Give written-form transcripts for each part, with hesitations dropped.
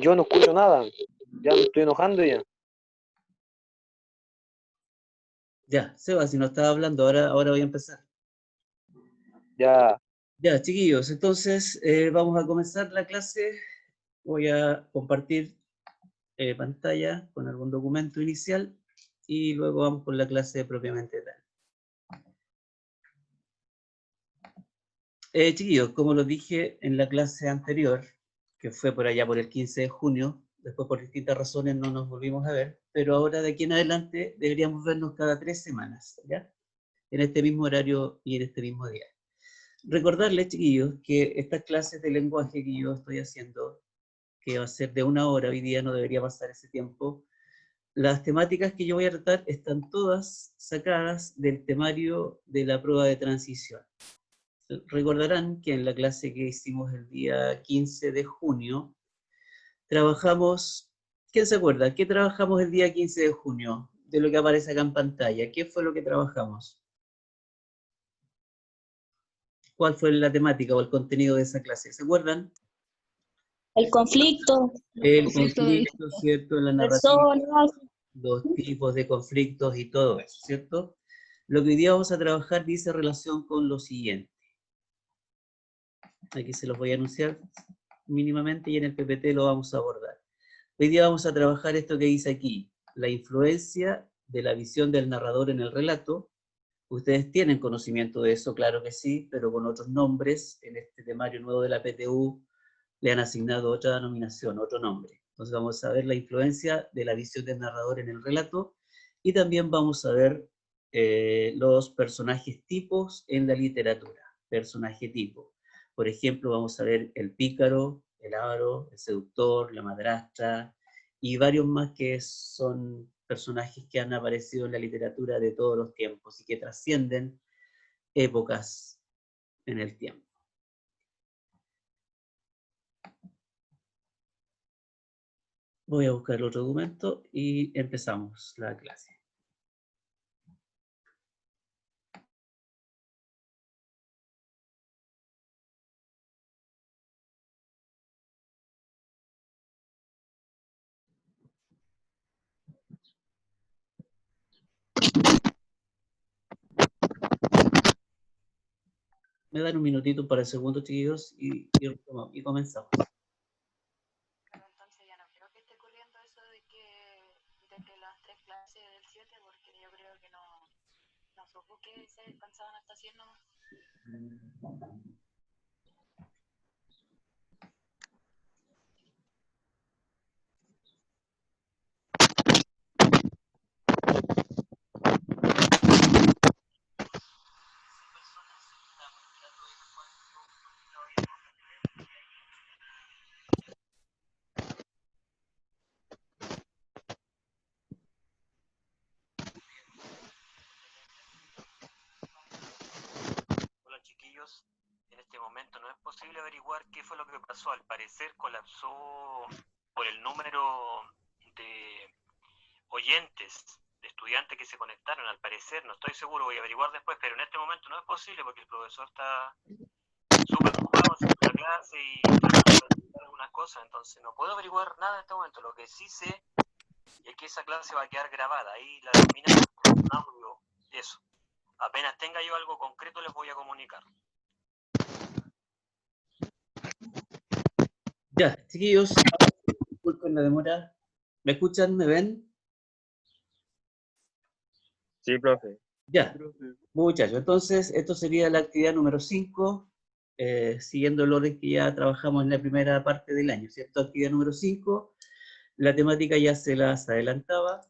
Yo no escucho nada. Ya me estoy enojando ya. Ya, Seba, si no estaba hablando, ahora voy a empezar. Ya, Ya, chiquillos, entonces vamos a comenzar la clase. Voy a compartir pantalla con algún documento inicial y luego vamos con la clase propiamente tal. Chiquillos, como lo dije en la clase anterior, que fue por allá por el 15 de junio, después por distintas razones no nos volvimos a ver, pero ahora de aquí en adelante deberíamos vernos cada 3 semanas, ¿ya? En este mismo horario y en este mismo día. Recordarles, chiquillos, que estas clases de lenguaje que yo estoy haciendo, que va a ser de 1 hora, hoy día no debería pasar ese tiempo, las temáticas que yo voy a tratar están todas sacadas del temario de la prueba de transición. Recordarán que en la clase que hicimos el día 15 de junio, trabajamos, ¿quién se acuerda? ¿Qué trabajamos el día 15 de junio? De lo que aparece acá en pantalla. ¿Qué fue lo que trabajamos? ¿Cuál fue la temática o el contenido de esa clase? ¿Se acuerdan? El conflicto, El conflicto, ¿cierto? La narrativa, personas. los tipos de conflictos y todo eso, ¿cierto? Lo que hoy día vamos a trabajar dice relación con lo siguiente. Aquí se los voy a anunciar mínimamente y en el PPT lo vamos a abordar. Hoy día vamos a trabajar esto que dice aquí, la influencia de la visión del narrador en el relato. Ustedes tienen conocimiento de eso, claro que sí, pero con otros nombres. En este temario nuevo de la PTU le han asignado otra denominación, otro nombre. Entonces vamos a ver la influencia de la visión del narrador en el relato y también vamos a ver los personajes tipos en la literatura, personaje tipo. Por ejemplo, vamos a ver el pícaro, el avaro, el seductor, la madrastra y varios más que son personajes que han aparecido en la literatura de todos los tiempos y que trascienden épocas en el tiempo. Voy a buscar el otro documento y empezamos la clase. Me dan un minutito para el segundo, chiquillos, y comenzamos. Pero entonces ya no creo que esté ocurriendo eso de que las 3 clases del 7, porque yo creo que no supo que se descansaban hasta 100 nomás. Hola chiquillos, en este momento no es posible averiguar qué fue lo que pasó. Al parecer colapsó por el número de oyentes, de estudiantes que se conectaron. Al parecer, no estoy seguro, voy a averiguar después, pero en este momento no es posible porque el profesor está súper ocupado haciendo la clase y tratando de explicar algunas cosas, entonces no puedo averiguar nada en este momento. Lo que sí sé es que esa clase va a quedar grabada, ahí la terminamos con un audio, eso. Apenas tenga yo algo concreto les voy a comunicar. Ya, chiquillos, disculpen la demora. ¿Me escuchan? ¿Me ven? sí, profe. Ya, muchachos. Entonces, esto sería la actividad número 5, siguiendo el orden que ya trabajamos en la primera parte del año, ¿cierto? Actividad número 5, la temática ya se las adelantaba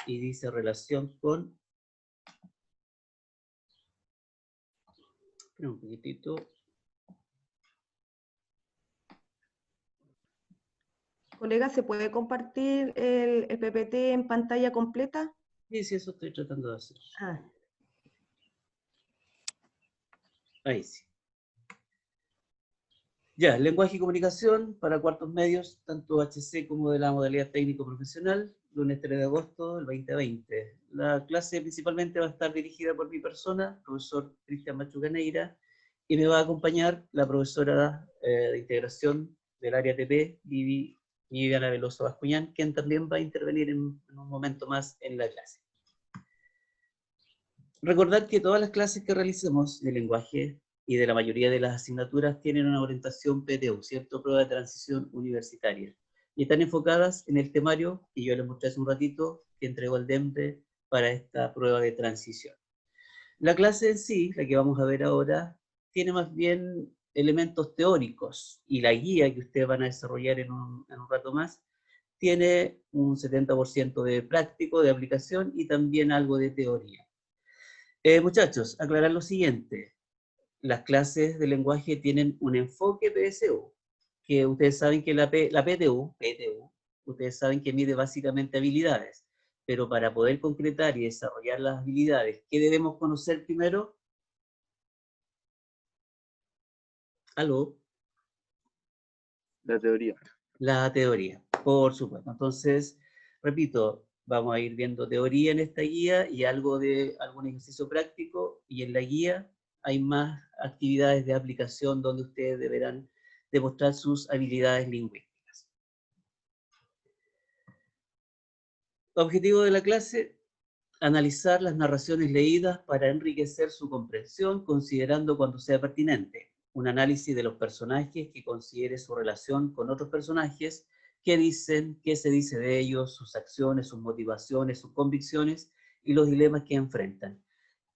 y dice relación con... Espera un poquitito. Colega, ¿se puede compartir el PPT en pantalla completa? Sí, sí, eso estoy tratando de hacer. Ah. Ahí sí. Ya, lenguaje y comunicación para cuartos medios, tanto HC como de la modalidad técnico-profesional, lunes 3 de agosto del 2020. La clase principalmente va a estar dirigida por mi persona, profesor Cristian Machucaneira, y me va a acompañar la profesora de integración del área TP, Vivi y Viviana Veloso Bascuñán, quien también va a intervenir en un momento más en la clase. Recordar que todas las clases que realicemos de lenguaje y de la mayoría de las asignaturas tienen una orientación PTU, ¿cierto? Prueba de transición universitaria. Y están enfocadas en el temario que yo les mostré hace un ratito, que entregó el DEMPE para esta prueba de transición. La clase en sí, la que vamos a ver ahora, tiene más bien elementos teóricos, y la guía que ustedes van a desarrollar en un rato más, tiene un 70% de práctico, de aplicación, y también algo de teoría. Muchachos, aclarar lo siguiente. Las clases de lenguaje tienen un enfoque PSU, que ustedes saben que la PTU, ustedes saben que mide básicamente habilidades, pero para poder concretar y desarrollar las habilidades, ¿qué debemos conocer primero? ¿Aló? La teoría. La teoría, por supuesto. Entonces, repito, vamos a ir viendo teoría en esta guía y algo de algún ejercicio práctico, y en la guía hay más actividades de aplicación donde ustedes deberán demostrar sus habilidades lingüísticas. Objetivo de la clase: analizar las narraciones leídas para enriquecer su comprensión, considerando cuando sea pertinente. Un análisis de los personajes que considere su relación con otros personajes, qué dicen, qué se dice de ellos, sus acciones, sus motivaciones, sus convicciones y los dilemas que enfrentan.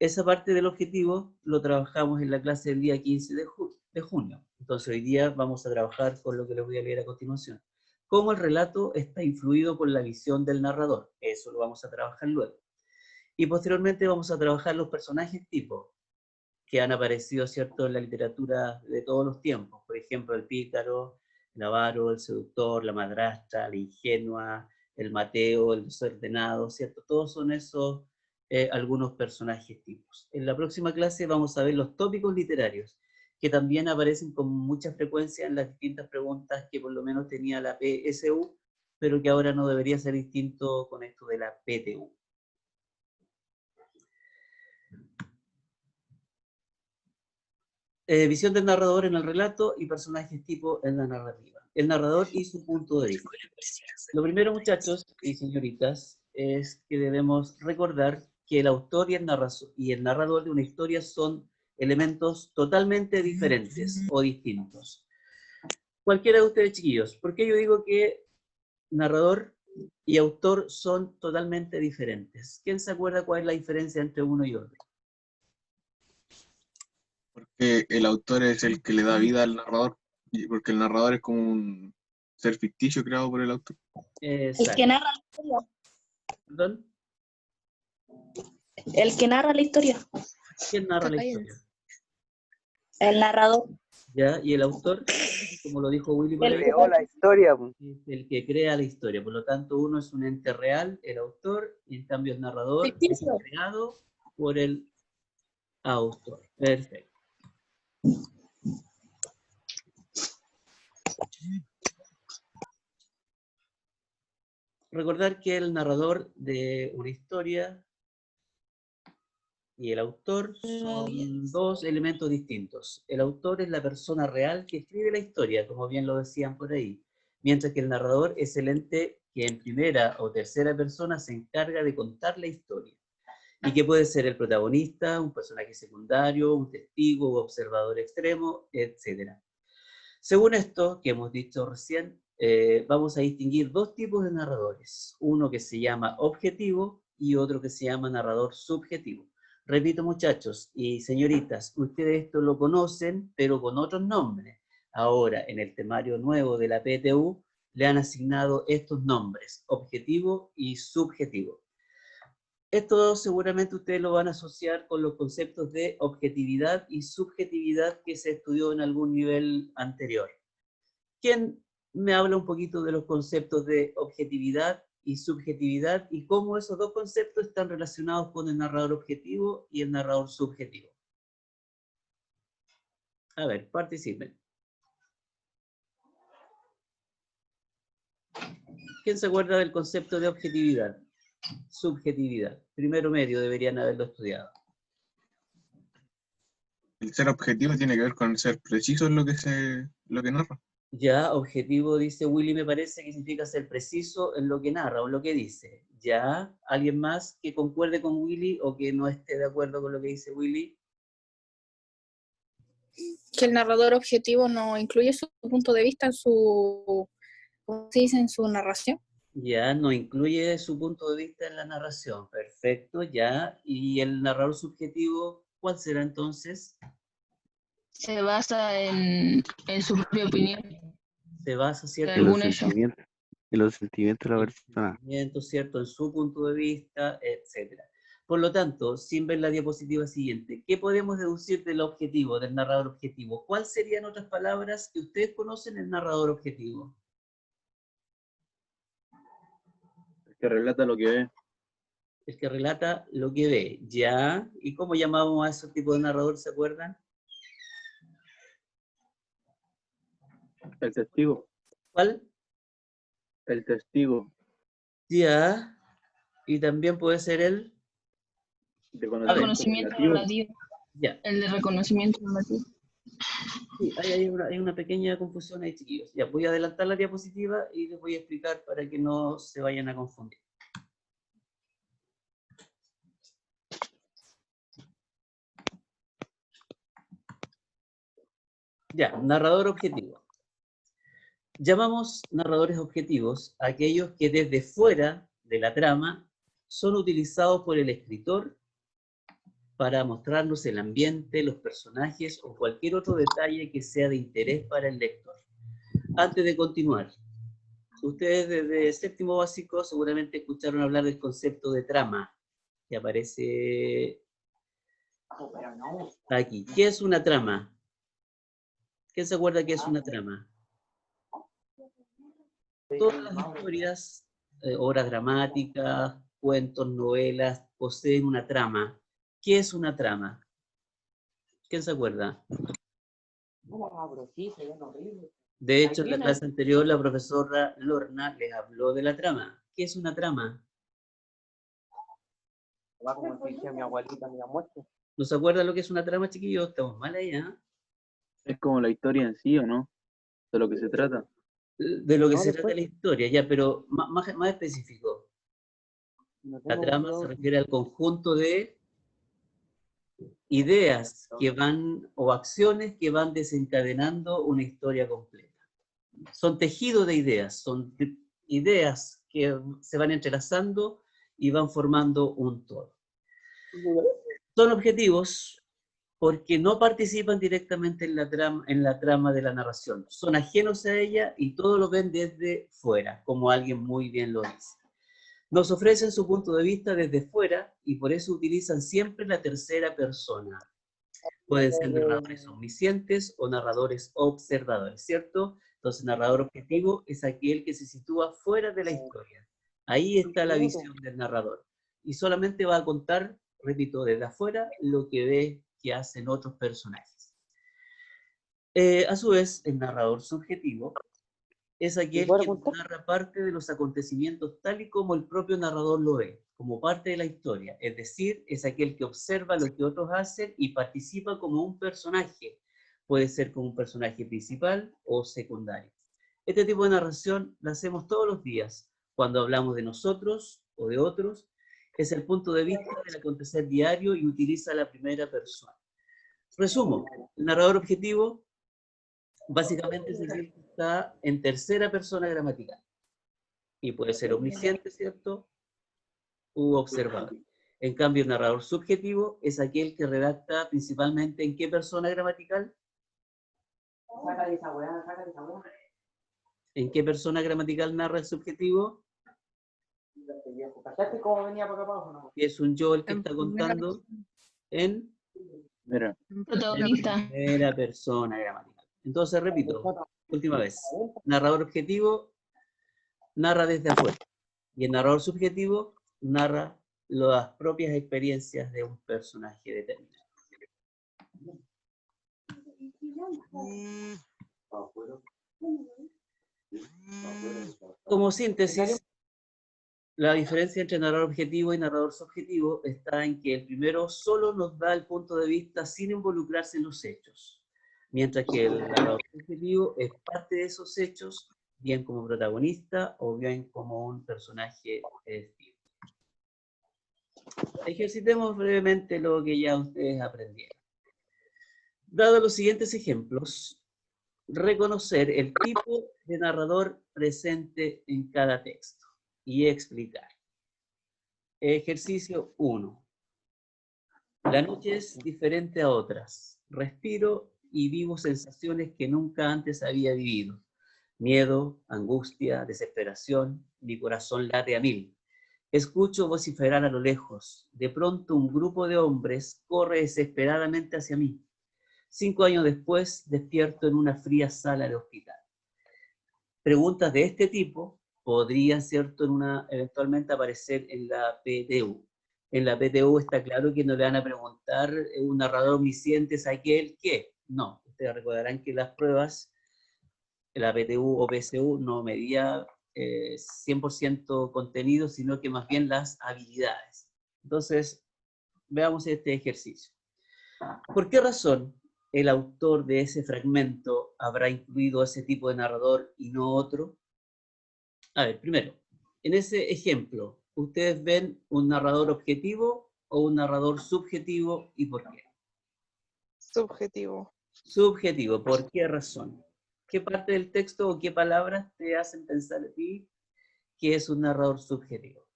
Esa parte del objetivo lo trabajamos en la clase del día 15 de junio. Entonces hoy día vamos a trabajar con lo que les voy a leer a continuación. Cómo el relato está influido por la visión del narrador. Eso lo vamos a trabajar luego. Y posteriormente vamos a trabajar los personajes tipo que han aparecido, ¿cierto?, en la literatura de todos los tiempos. Por ejemplo, el pícaro, el avaro, el seductor, la madrastra, la ingenua, el Mateo, el desordenado, ¿cierto? Todos son esos algunos personajes tipos. En la próxima clase vamos a ver los tópicos literarios, que también aparecen con mucha frecuencia en las distintas preguntas que por lo menos tenía la PSU, pero que ahora no debería ser distinto con esto de la PTU. Visión del narrador en el relato y personajes tipo en la narrativa. El narrador y su punto de vista. Lo primero, muchachos y señoritas, es que debemos recordar que el autor y el narrador de una historia son elementos totalmente diferentes o distintos. Cualquiera de ustedes, chiquillos, ¿por qué yo digo que narrador y autor son totalmente diferentes? ¿Quién se acuerda cuál es la diferencia entre uno y otro? Porque el autor es el que le da vida al narrador, y porque el narrador es como un ser ficticio creado por el autor. El que narra la historia. ¿Perdón? El que narra la historia. ¿Quién narra la historia? El narrador. ¿Ya? ¿Y el autor? Como lo dijo Willy El Paredes, Creó la historia. es el que crea la historia. Por lo tanto, uno es un ente real, el autor, y en cambio el narrador es Ficticio. creado por el autor. Perfecto. Recordar que el narrador de una historia y el autor son dos elementos distintos. El autor es la persona real que escribe la historia, como bien lo decían por ahí, mientras que el narrador es el ente que en primera o tercera persona se encarga de contar la historia, y que puede ser el protagonista, un personaje secundario, un testigo o observador extremo, etc. Según esto que hemos dicho recién, vamos a distinguir dos tipos de narradores, uno que se llama objetivo y otro que se llama narrador subjetivo. Repito, muchachos y señoritas, ustedes esto lo conocen, pero con otros nombres. Ahora, en el temario nuevo de la PTU, le han asignado estos nombres, objetivo y subjetivo. Esto seguramente ustedes lo van a asociar con los conceptos de objetividad y subjetividad que se estudió en algún nivel anterior. ¿Quién me habla un poquito de los conceptos de objetividad y subjetividad y cómo esos dos conceptos están relacionados con el narrador objetivo y el narrador subjetivo? A ver, participen. ¿Quién se acuerda del concepto de objetividad? Subjetividad. Primero medio deberían haberlo estudiado. El ser objetivo tiene que ver con ser preciso en lo que narra. Ya, objetivo, dice Willy, me parece que significa ser preciso en lo que narra o en lo que dice. Ya, ¿alguien más que concuerde con Willy o que no esté de acuerdo con lo que dice Willy? Que el narrador objetivo no incluye su punto de vista en su, ¿cómo se dice? En su narración. Ya, no incluye su punto de vista en la narración. Perfecto, ya. ¿Y el narrador subjetivo, cuál será entonces? Se basa en su propia opinión. Se basa, ¿cierto? En algún hecho. En los sentimientos de la persona. ¿Cierto? En su punto de vista, etc. Por lo tanto, sin ver la diapositiva siguiente, ¿qué podemos deducir del objetivo, del narrador objetivo? ¿Cuál sería, en otras palabras, que ustedes conocen el narrador objetivo? El que relata lo que ve. El que relata lo que ve, ¿ya? ¿Y cómo llamábamos a ese tipo de narrador, se acuerdan? El testigo. ¿Cuál? El testigo. Ya. Y también puede ser el... De Reconocimiento relativo. Ya. El de reconocimiento relativo. Sí, hay una pequeña confusión ahí, chiquillos. Ya, voy a adelantar la diapositiva y les voy a explicar para que no se vayan a confundir. Ya, narrador objetivo. Llamamos narradores objetivos a aquellos que desde fuera de la trama son utilizados por el escritor para mostrarnos el ambiente, los personajes o cualquier otro detalle que sea de interés para el lector. Antes de continuar, ustedes desde séptimo básico seguramente escucharon hablar del concepto de trama, que aparece aquí. ¿Qué es una trama? ¿Quién se acuerda qué es una trama? Todas las historias, obras dramáticas, cuentos, novelas, poseen una trama. ¿Qué es una trama? ¿Quién se acuerda? De hecho, en la clase anterior, la profesora Lorna les habló de la trama. ¿Qué es una trama? ¿No se acuerdan lo que es una trama, chiquillos? Estamos mal ahí, ¿eh? Es como la historia en sí, ¿o no? De lo que se trata. De lo que se trata la historia, ya, pero más específico. La trama se refiere al conjunto de ideas que van, o acciones que van desencadenando una historia completa. Son tejidos de ideas, son ideas que se van entrelazando y van formando un todo. Son objetivos porque no participan directamente en la trama de la narración. Son ajenos a ella y todo lo ven desde fuera, como alguien muy bien lo dice. Nos ofrecen su punto de vista desde fuera y por eso utilizan siempre la tercera persona. Pueden ser narradores omniscientes o narradores observadores, ¿cierto? Entonces, narrador objetivo es aquel que se sitúa fuera de la historia. Ahí está la visión del narrador. Y solamente va a contar, repito, desde afuera, lo que ve que hacen otros personajes. A su vez, el narrador subjetivo es aquel que narra parte de los acontecimientos tal y como el propio narrador lo ve, como parte de la historia. Es decir, es aquel que observa lo que otros hacen y participa como un personaje. Puede ser como un personaje principal o secundario. Este tipo de narración la hacemos todos los días, cuando hablamos de nosotros o de otros. Es el punto de vista del acontecer diario y utiliza la primera persona. Resumo, el narrador objetivo básicamente es el que está en tercera persona gramatical. Y puede ser omnisciente, ¿cierto? U observador. En cambio, el narrador subjetivo es aquel que redacta principalmente ¿en qué persona gramatical? ¿En qué persona gramatical narra el subjetivo? Es un yo el que está contando en Protagonista. primera persona gramatical. Entonces, repito, última vez. Narrador objetivo narra desde afuera. Y el narrador subjetivo narra las propias experiencias de un personaje determinado. Como síntesis, la diferencia entre narrador objetivo y narrador subjetivo está en que el primero solo nos da el punto de vista sin involucrarse en los hechos. Mientras que el narrador subjetivo es parte de esos hechos, bien como protagonista o bien como un personaje fijo. Ejercitemos brevemente lo que ya ustedes aprendieron. Dado los siguientes ejemplos, reconocer el tipo de narrador presente en cada texto y explicar. Ejercicio 1. La noche es diferente a otras. Respiro y vivo sensaciones que nunca antes había vivido. Miedo, angustia, desesperación, mi corazón late a 1000. Escucho vociferar a lo lejos. De pronto un grupo de hombres corre desesperadamente hacia mí. 5 años después, despierto en una fría sala de hospital. Preguntas de este tipo podrían, ¿cierto?, eventualmente aparecer en la PTU. En la PTU está claro que no le van a preguntar un narrador omnisciente es aquel que. No, ustedes recordarán que las pruebas, la PTU o PSU, no medía 100% contenido, sino que más bien las habilidades. Entonces, veamos este ejercicio. ¿Por qué razón el autor de ese fragmento habrá incluido ese tipo de narrador y no otro? A ver, primero, en ese ejemplo, ¿ustedes ven un narrador objetivo o un narrador subjetivo y por qué? Subjetivo. Subjetivo, ¿por qué razón? ¿Qué parte del texto o qué palabras te hacen pensar a ti que es un narrador subjetivo?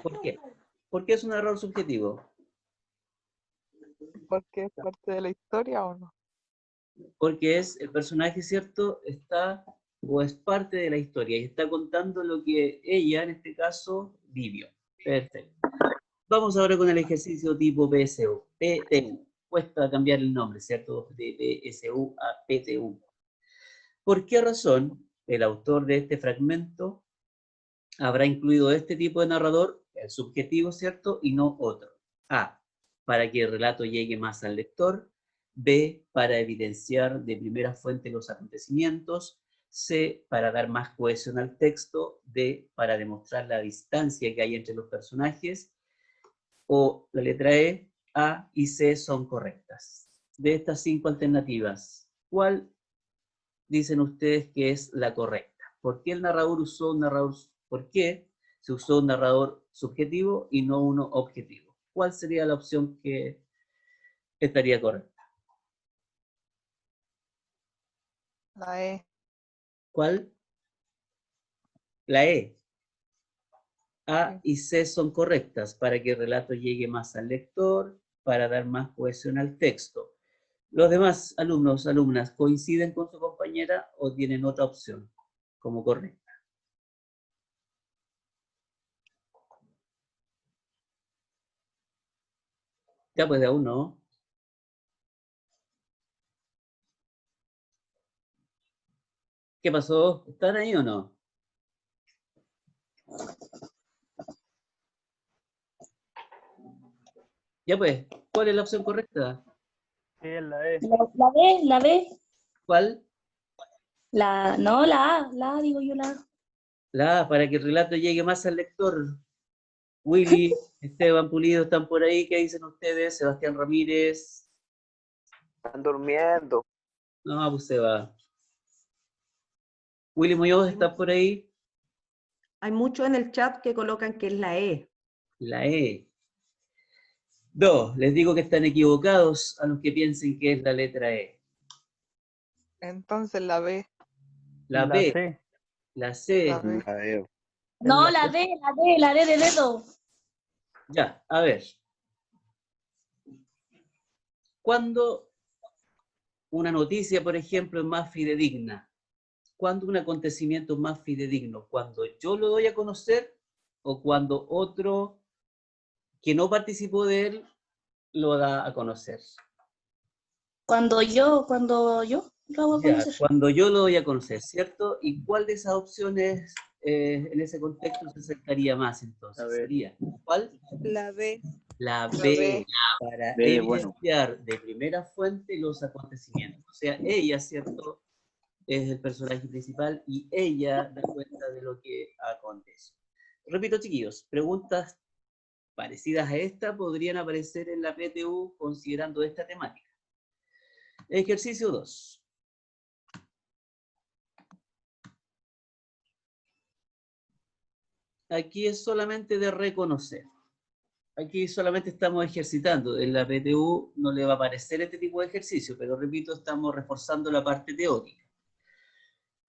¿Por qué? ¿Por qué es un narrador subjetivo? ¿Porque es parte de la historia o no? Porque es el personaje, ¿cierto? Está o es parte de la historia y está contando lo que ella, en este caso, vivió. Perfecto. Vamos ahora con el ejercicio tipo PSU. PTU. Cuesta cambiar el nombre, ¿cierto? De PSU a PTU. ¿Por qué razón el autor de este fragmento habrá incluido este tipo de narrador, el subjetivo, ¿cierto? Y no otro. A, para que el relato llegue más al lector. B, para evidenciar de primera fuente los acontecimientos. C, para dar más cohesión al texto. D, para demostrar la distancia que hay entre los personajes. O la letra E, A y C son correctas. De estas 5 alternativas, ¿cuál dicen ustedes que es la correcta? ¿Por qué el narrador usó un narrador? ¿Por qué se usó un narrador subjetivo y no uno objetivo? ¿Cuál sería la opción que estaría correcta? La E. ¿Cuál? La E. A y C son correctas para que el relato llegue más al lector, para dar más cohesión al texto. ¿Los demás alumnos, alumnas, coinciden con su compañera o tienen otra opción como correcta? Ya pues de aún no. ¿Qué pasó? ¿Están ahí o no? Ya pues, ¿cuál es la opción correcta? Sí, es la E. La B, la B. ¿Cuál? No, la A, digo yo la A. La A, para que el relato llegue más al lector. Willy, Esteban Pulido, ¿están por ahí? ¿Qué dicen ustedes? Sebastián Ramírez. Están durmiendo. No, pues se va. Willy Muñoz, ¿está por ahí? Hay muchos en el chat que colocan que es la E. La E. No, les digo que están equivocados a los que piensen que es la letra E. Entonces la B. La B. C. La C. La B. La E. No, la D de dedo. Ya, a ver. ¿Cuándo una noticia, por ejemplo, es más fidedigna? ¿Cuándo un acontecimiento es más fidedigno? ¿Cuando yo lo doy a conocer o cuando otro que no participó de él lo da a conocer? Cuando yo lo hago a Ya, conocer. cuando yo lo doy a conocer, ¿cierto? ¿Y cuál de esas opciones en ese contexto se acercaría más entonces? ¿Sería cuál? La B. La La B, B. para B de bueno. evidenciar de primera fuente los acontecimientos. O sea, ella, ¿cierto?, es el personaje principal y ella da cuenta de lo que acontece. Repito, chiquillos, preguntas parecidas a esta podrían aparecer en la PTU considerando esta temática. Ejercicio 2. Aquí es solamente de reconocer. Aquí solamente estamos ejercitando. En la PTU no le va a aparecer este tipo de ejercicio, pero repito, estamos reforzando la parte teórica.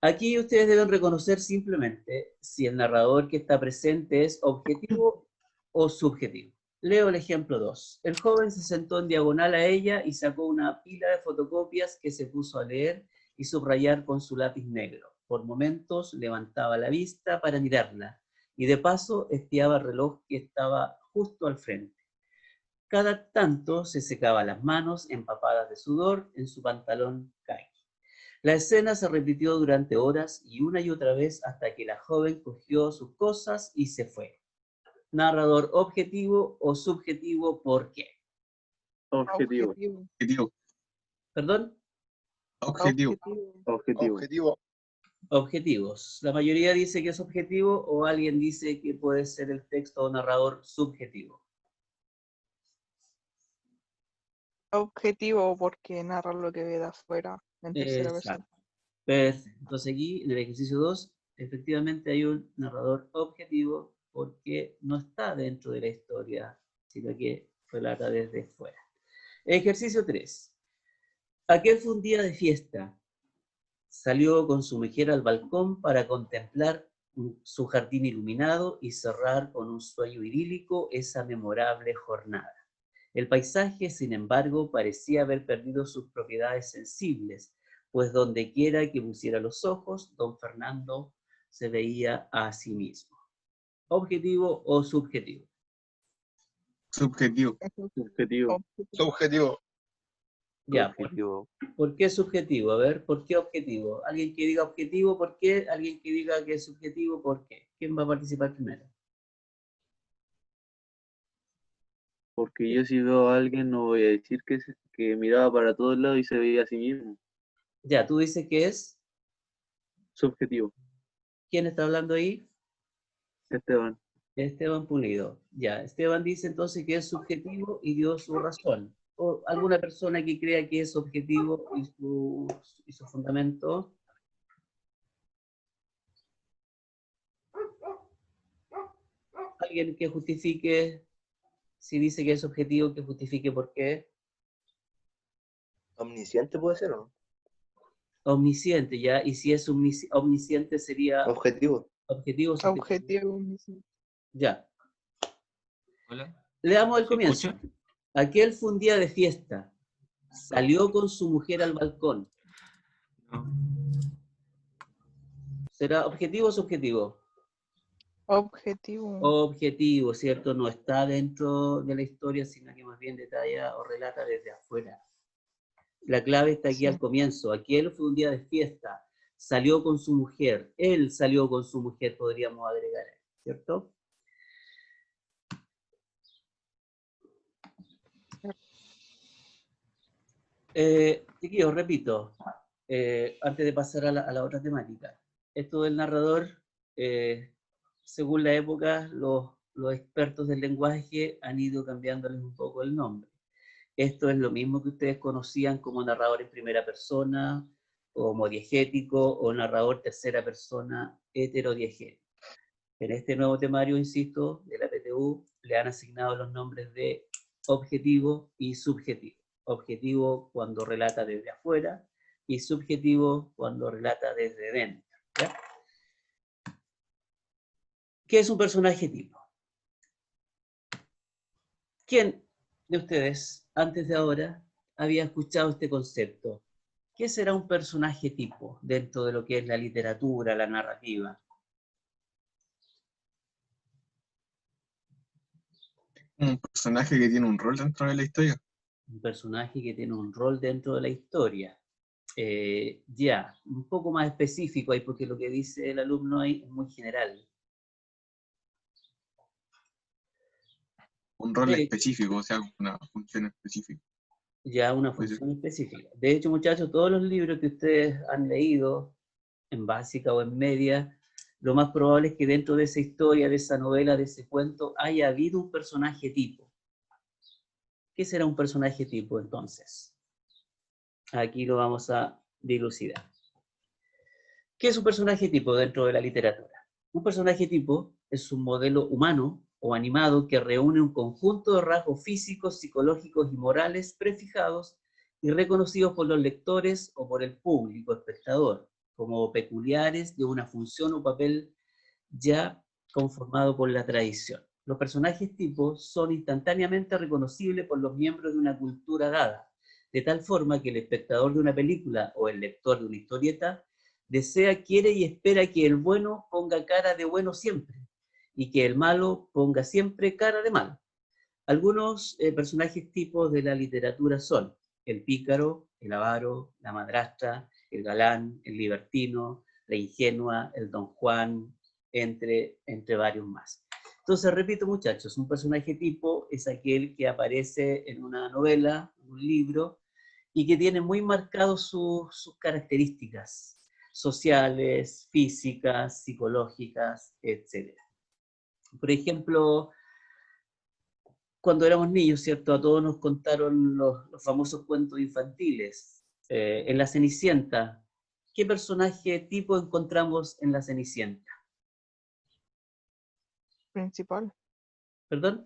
Aquí ustedes deben reconocer simplemente si el narrador que está presente es objetivo o subjetivo. Leo el ejemplo 2. El joven se sentó en diagonal a ella y sacó una pila de fotocopias que se puso a leer y subrayar con su lápiz negro. Por momentos levantaba la vista para mirarla y de paso espiaba el reloj que estaba justo al frente. Cada tanto se secaba las manos empapadas de sudor en su pantalón khaki. La escena se repitió durante horas y otra vez hasta que la joven cogió sus cosas y se fue. Narrador objetivo o subjetivo, ¿por qué? Objetivo. Objetivo. ¿Perdón? Objetivo. Objetivo. Objetivos. La mayoría dice que es objetivo o alguien dice que puede ser el texto o narrador subjetivo. Objetivo porque narra lo que ve de afuera en tercera persona. Exacto. Perfecto. Entonces aquí, en el ejercicio 2, efectivamente hay un narrador objetivo porque no está dentro de la historia, sino que relata desde fuera. Ejercicio 3. Aquel fue un día de fiesta. Salió con su mujer al balcón para contemplar su jardín iluminado y cerrar con un sueño idílico esa memorable jornada. El paisaje, sin embargo, parecía haber perdido sus propiedades sensibles, pues donde quiera que pusiera los ojos, don Fernando se veía a sí mismo. ¿Objetivo o subjetivo? Subjetivo. Subjetivo. Subjetivo. Ya, Objetivo. ¿por qué subjetivo? A ver, ¿por qué objetivo? ¿Alguien que diga objetivo? ¿Por qué? ¿Alguien que diga que es subjetivo? ¿Por qué? ¿Quién va a participar primero? Porque yo si veo a alguien no voy a decir que miraba para todos lados y se veía a sí mismo. Ya, tú dices que es. Subjetivo. ¿Quién está hablando ahí? Esteban. Esteban Pulido. Ya, Esteban dice entonces que es subjetivo y dio su razón. O alguna persona que crea que es objetivo y su fundamento. Alguien que justifique, si dice que es objetivo, que justifique por qué. ¿Omnisciente puede ser o no? Omnisciente, ya. Y si es omnisciente sería. Objetivo. Objetivo, subjetivo. Objetivo. Ya. Hola. Leamos el ¿Se comienzo. escucha? Aquel fue un día de fiesta. Salió con su mujer al balcón. No. ¿Será objetivo o subjetivo? Objetivo. Objetivo, ¿cierto? No está dentro de la historia, sino que más bien detalla o relata desde afuera. La clave está aquí al comienzo. Aquel fue un día de fiesta. Salió con su mujer. Él salió con su mujer, podríamos agregar, ¿cierto? Chiquillos, repito, antes de pasar a la otra temática. Esto del narrador, según la época, los expertos del lenguaje han ido cambiándoles un poco el nombre. Esto es lo mismo que ustedes conocían como narrador en primera persona, como diegético, o narrador tercera persona heterodiegético. En este nuevo temario, insisto, de la PTU, le han asignado los nombres de objetivo y subjetivo. Objetivo cuando relata desde afuera y subjetivo cuando relata desde dentro. ¿Ya? ¿Qué es un personaje tipo? ¿Quién de ustedes, antes de ahora, había escuchado este concepto? ¿Qué será un personaje tipo dentro de lo que es la literatura, la narrativa? Un personaje que tiene un rol dentro de la historia. Un personaje que tiene un rol dentro de la historia. Ya, un poco más específico ahí, porque lo que dice el alumno ahí es muy general. Un rol específico, o sea, una función específica. Ya, una función específica. De hecho, muchachos, todos los libros que ustedes han leído, en básica o en media, lo más probable es que dentro de esa historia, de esa novela, de ese cuento, haya habido un personaje tipo. ¿Qué será un personaje tipo entonces? Aquí lo vamos a dilucidar. ¿Qué es un personaje tipo dentro de la literatura? Un personaje tipo es un modelo humano o animado que reúne un conjunto de rasgos físicos, psicológicos y morales prefijados y reconocidos por los lectores o por el público espectador, como peculiares de una función o papel ya conformado por la tradición. Los personajes tipos son instantáneamente reconocibles por los miembros de una cultura dada, de tal forma que el espectador de una película o el lector de una historieta desea, quiere y espera que el bueno ponga cara de bueno siempre y que el malo ponga siempre cara de malo. Algunos personajes tipos de la literatura son el pícaro, el avaro, la madrastra, el galán, el libertino, la ingenua, el don Juan, entre varios más. Entonces, repito, muchachos, un personaje tipo es aquel que aparece en una novela, en un libro, y que tiene muy marcados sus características sociales, físicas, psicológicas, etc. Por ejemplo, cuando éramos niños, ¿cierto? A todos nos contaron los famosos cuentos infantiles. En La Cenicienta, ¿qué personaje tipo encontramos en La Cenicienta? Principal. ¿Perdón?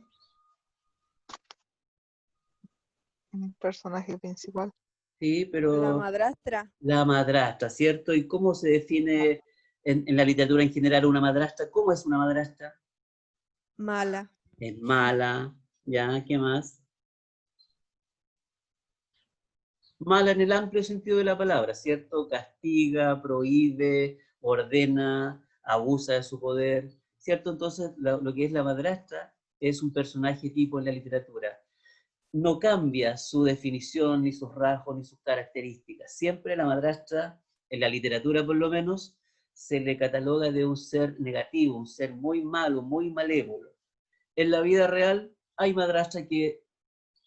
Un personaje principal. Sí, pero... La madrastra. La madrastra, ¿cierto? ¿Y cómo se define en la literatura en general una madrastra? ¿Cómo es una madrastra? Mala. Es mala, ¿ya? ¿Qué más? Mala en el amplio sentido de la palabra, ¿cierto? Castiga, prohíbe, ordena, abusa de su poder, ¿cierto? Entonces, lo que es la madrastra es un personaje tipo en la literatura. No cambia su definición, ni sus rasgos, ni sus características. Siempre la madrastra, en la literatura por lo menos, se le cataloga de un ser negativo, un ser muy malo, muy malévolo. En la vida real hay madrastras que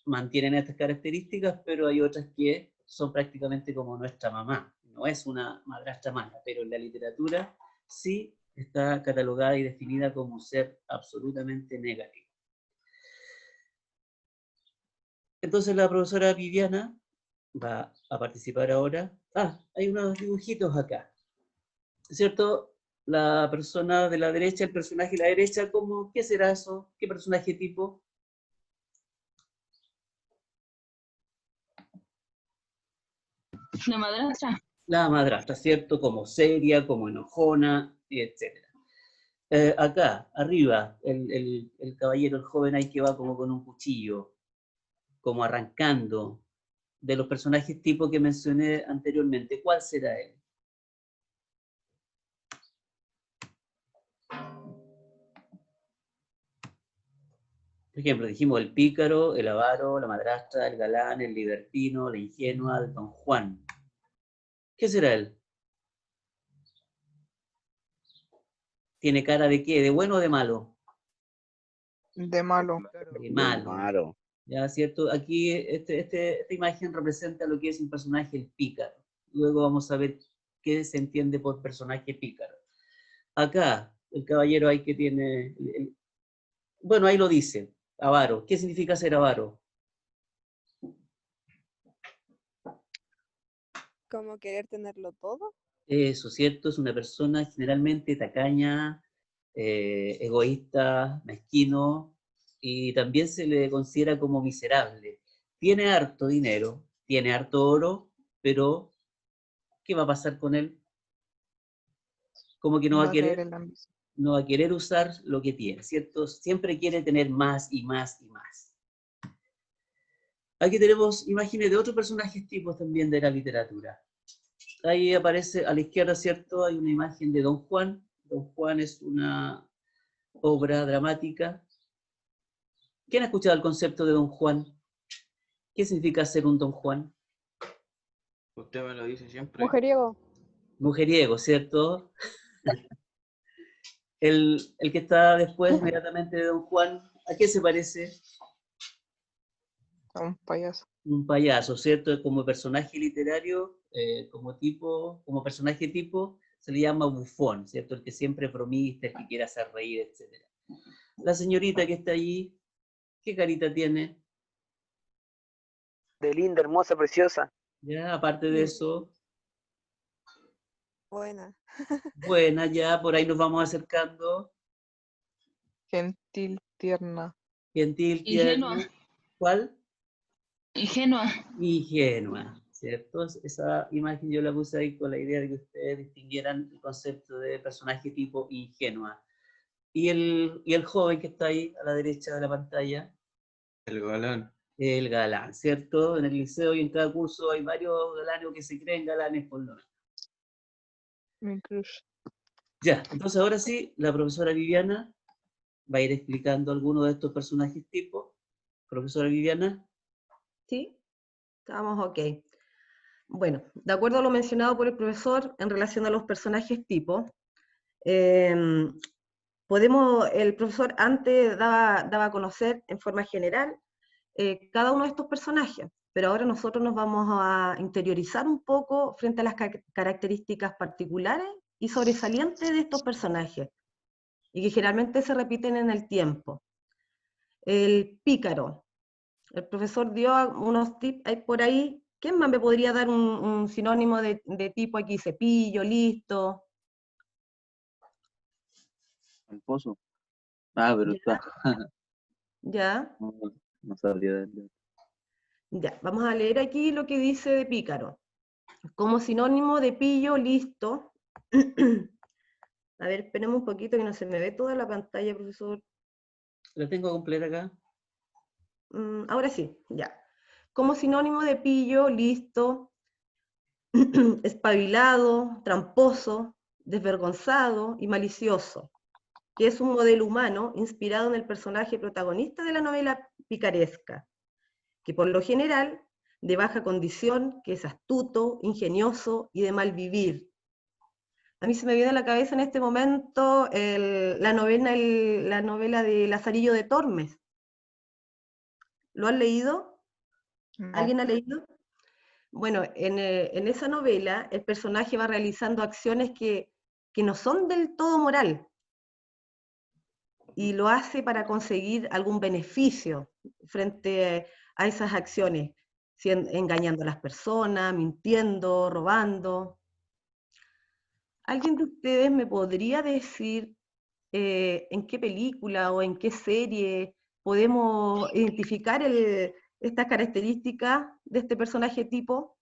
mantienen estas características, pero hay otras que son prácticamente como nuestra mamá. No es una madrastra mala, pero en la literatura sí está catalogada y definida como un ser absolutamente negativo. Entonces la profesora Viviana va a participar ahora. Ah, hay unos dibujitos acá. ¿Cierto? La persona de la derecha, el personaje de la derecha, ¿cómo? ¿Qué será eso? ¿Qué personaje tipo? La madrastra. La madrastra, ¿cierto? Como seria, como enojona, etc. Acá, arriba, el caballero, el joven ahí que va como con un cuchillo, como arrancando, de los personajes tipo que mencioné anteriormente, ¿cuál será él? Por ejemplo, dijimos el pícaro, el avaro, la madrastra, el galán, el libertino, la ingenua, el don Juan. ¿Qué será él? ¿Tiene cara de qué? ¿De bueno o de malo? De malo. De malo. ¿Ya, cierto? Aquí esta imagen representa lo que es un personaje, el pícaro. Luego vamos a ver qué se entiende por personaje pícaro. Acá, el caballero ahí que tiene... bueno, ahí lo dice, avaro. ¿Qué significa ser avaro? ¿Como querer tenerlo todo? Eso, ¿cierto? Es una persona generalmente tacaña, egoísta, mezquino, y también se le considera como miserable. Tiene harto dinero, tiene harto oro, pero ¿qué va a pasar con él? Como que no va a querer usar lo que tiene, ¿cierto? Siempre quiere tener más y más y más. Aquí tenemos imágenes de otros personajes tipos también de la literatura. Ahí aparece a la izquierda, ¿cierto? Hay una imagen de Don Juan. Don Juan es una obra dramática. ¿Quién ha escuchado el concepto de Don Juan? ¿Qué significa ser un Don Juan? Usted me lo dice siempre. Mujeriego. Mujeriego, ¿cierto? El que está después inmediatamente de Don Juan, ¿a qué se parece? A un payaso. Un payaso, ¿cierto? Como personaje literario, como personaje tipo, se le llama bufón, ¿cierto? El que siempre es bromista, el que quiere hacer reír, etc. La señorita que está allí, ¿qué carita tiene? De linda, hermosa, preciosa. Ya, aparte de eso, Buena. buena, ya, por ahí nos vamos acercando. Gentil, tierna. Gentil, Ingenua. tierna. ¿Cuál? Ingenua. Ingenua, ¿cierto? Esa imagen yo la puse ahí con la idea de que ustedes distinguieran el concepto de personaje tipo ingenua. ¿Y el joven que está ahí a la derecha de la pantalla? El galán. El galán, ¿cierto? En el liceo y en cada curso hay varios galanes que se creen galanes por lo menos. Mi crush. Ya, entonces ahora sí, la profesora Viviana va a ir explicando algunos de estos personajes tipo. Profesora Viviana. ¿Sí? Estamos ok. Bueno, de acuerdo a lo mencionado por el profesor en relación a los personajes tipo, el profesor antes daba a conocer en forma general cada uno de estos personajes, pero ahora nosotros nos vamos a interiorizar un poco frente a las características particulares y sobresalientes de estos personajes, y que generalmente se repiten en el tiempo. El pícaro. El profesor dio unos tips por ahí. ¿Quién más me podría dar un sinónimo de tipo aquí? Cepillo, listo. Tramposo. Ah, pero está. Ya. No sabría darle. Ya, vamos a leer aquí lo que dice de pícaro. Como sinónimo de pillo, listo. A ver, esperemos un poquito que no se me ve toda la pantalla, profesor. La tengo completa acá. Ahora sí, ya. Como sinónimo de pillo, listo, espabilado, tramposo, desvergonzado y malicioso, que es un modelo humano inspirado en el personaje protagonista de la novela picaresca, que por lo general de baja condición, que es astuto, ingenioso y de mal vivir. A mí se me viene a la cabeza en este momento la novela de Lazarillo de Tormes. ¿Lo han leído? No. ¿Alguien ha leído? Bueno, en esa novela el personaje va realizando acciones que no son del todo moral, y lo hace para conseguir algún beneficio frente a esas acciones, engañando a las personas, mintiendo, robando. ¿Alguien de ustedes me podría decir en qué película o en qué serie podemos identificar estas características de este personaje tipo?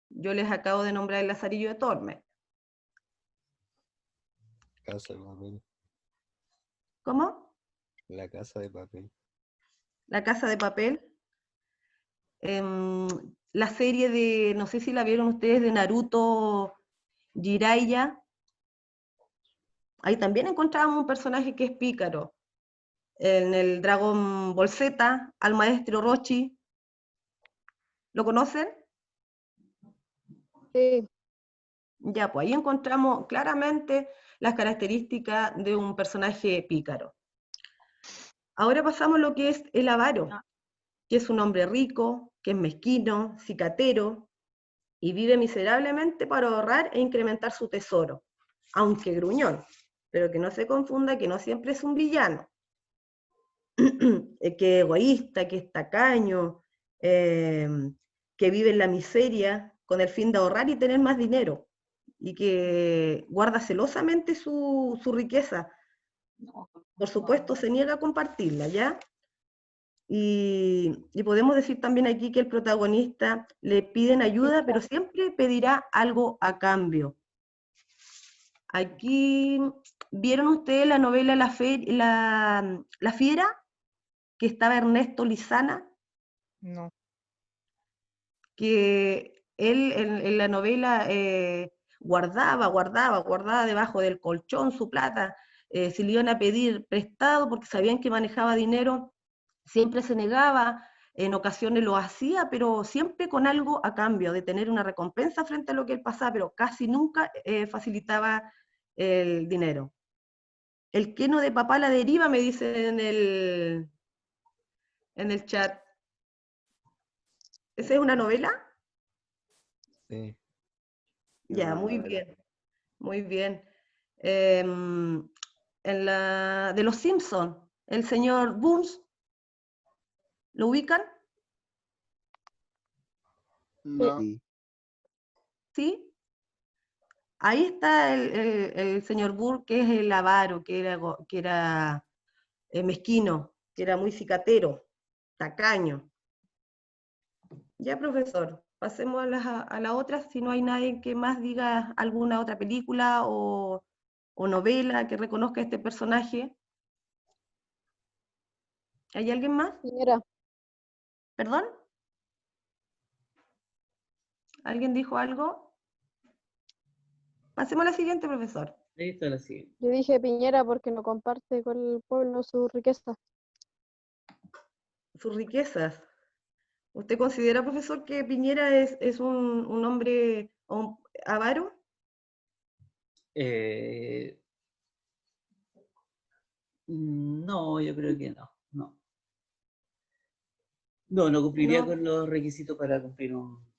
Yo les acabo de nombrar el Lazarillo de Tormes. Casa de Papel. ¿Cómo? La Casa de Papel. La Casa de Papel. La serie de, no sé si la vieron ustedes, de Naruto Jiraiya. Ahí también encontrábamos un personaje que es pícaro. En el Dragon Ball Z, al maestro Rochi. ¿Lo conocen? Sí. Ya, pues ahí encontramos claramente las características de un personaje pícaro. Ahora pasamos a lo que es el avaro, que es un hombre rico, que es mezquino, cicatero, y vive miserablemente para ahorrar e incrementar su tesoro, aunque gruñón, pero que no se confunda que no siempre es un villano, que es egoísta, que es tacaño, que vive en la miseria con el fin de ahorrar y tener más dinero, y que guarda celosamente su riqueza. Por supuesto, se niega a compartirla, ¿ya? Y podemos decir también aquí que el protagonista le piden ayuda, pero siempre pedirá algo a cambio. Aquí, ¿vieron ustedes la novela La Fiera? Que estaba Ernesto Lizana. No. Que él en la novela guardaba debajo del colchón su plata. Si le iban a pedir prestado porque sabían que manejaba dinero, siempre se negaba, en ocasiones lo hacía, pero siempre con algo a cambio, de tener una recompensa frente a lo que él pasaba, pero casi nunca facilitaba el dinero. El queno de papá la deriva, me dicen en el chat. ¿Esa es una novela? Sí. Ya, muy bien. Muy bien. De los Simpsons, el señor Burns, ¿lo ubican? No. Sí. ¿Sí? Ahí está el señor Burns, que es el avaro, que era mezquino, que era muy cicatero, tacaño. Ya, profesor, pasemos a la otra, si no hay nadie que más diga alguna otra película o novela que reconozca a este personaje. ¿Hay alguien más? Piñera. ¿Perdón? ¿Alguien dijo algo? Pasemos a la siguiente, profesor. Ahí está la siguiente. Yo dije Piñera porque no comparte con el pueblo su riqueza. Sus riquezas. ¿Usted considera, profesor, que Piñera es un hombre avaro? No, yo creo que no. No cumpliría No. con los requisitos para cumplir un...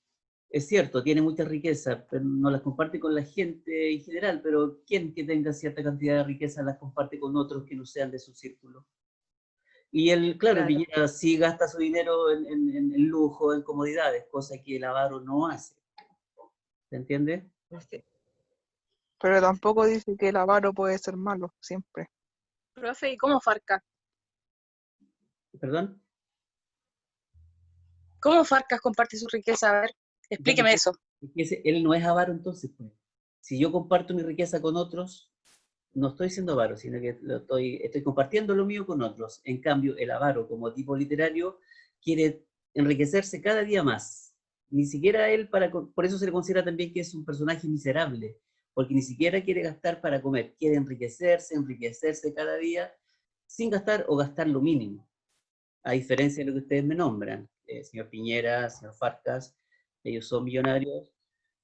Es cierto, tiene mucha riqueza, pero no las comparte con la gente en general, pero ¿quién que tenga cierta cantidad de riqueza las comparte con otros que no sean de su círculo? Y él, claro, Piñera sí gasta su dinero en lujo, en comodidades, cosa que el avaro no hace. ¿Se entiende? Pero tampoco dice que el avaro puede ser malo, siempre. Profe, ¿y cómo Farca? ¿Perdón? ¿Cómo Farcas comparte su riqueza? A ver, explíqueme eso. Él no es avaro entonces, pues. Si yo comparto mi riqueza con otros, no estoy siendo avaro, sino que estoy compartiendo lo mío con otros. En cambio, el avaro, como tipo literario, quiere enriquecerse cada día más. Ni siquiera él, por eso se le considera también que es un personaje miserable, porque ni siquiera quiere gastar para comer, quiere enriquecerse cada día, sin gastar o gastar lo mínimo. A diferencia de lo que ustedes me nombran, señor Piñera, señor Farcas, ellos son millonarios,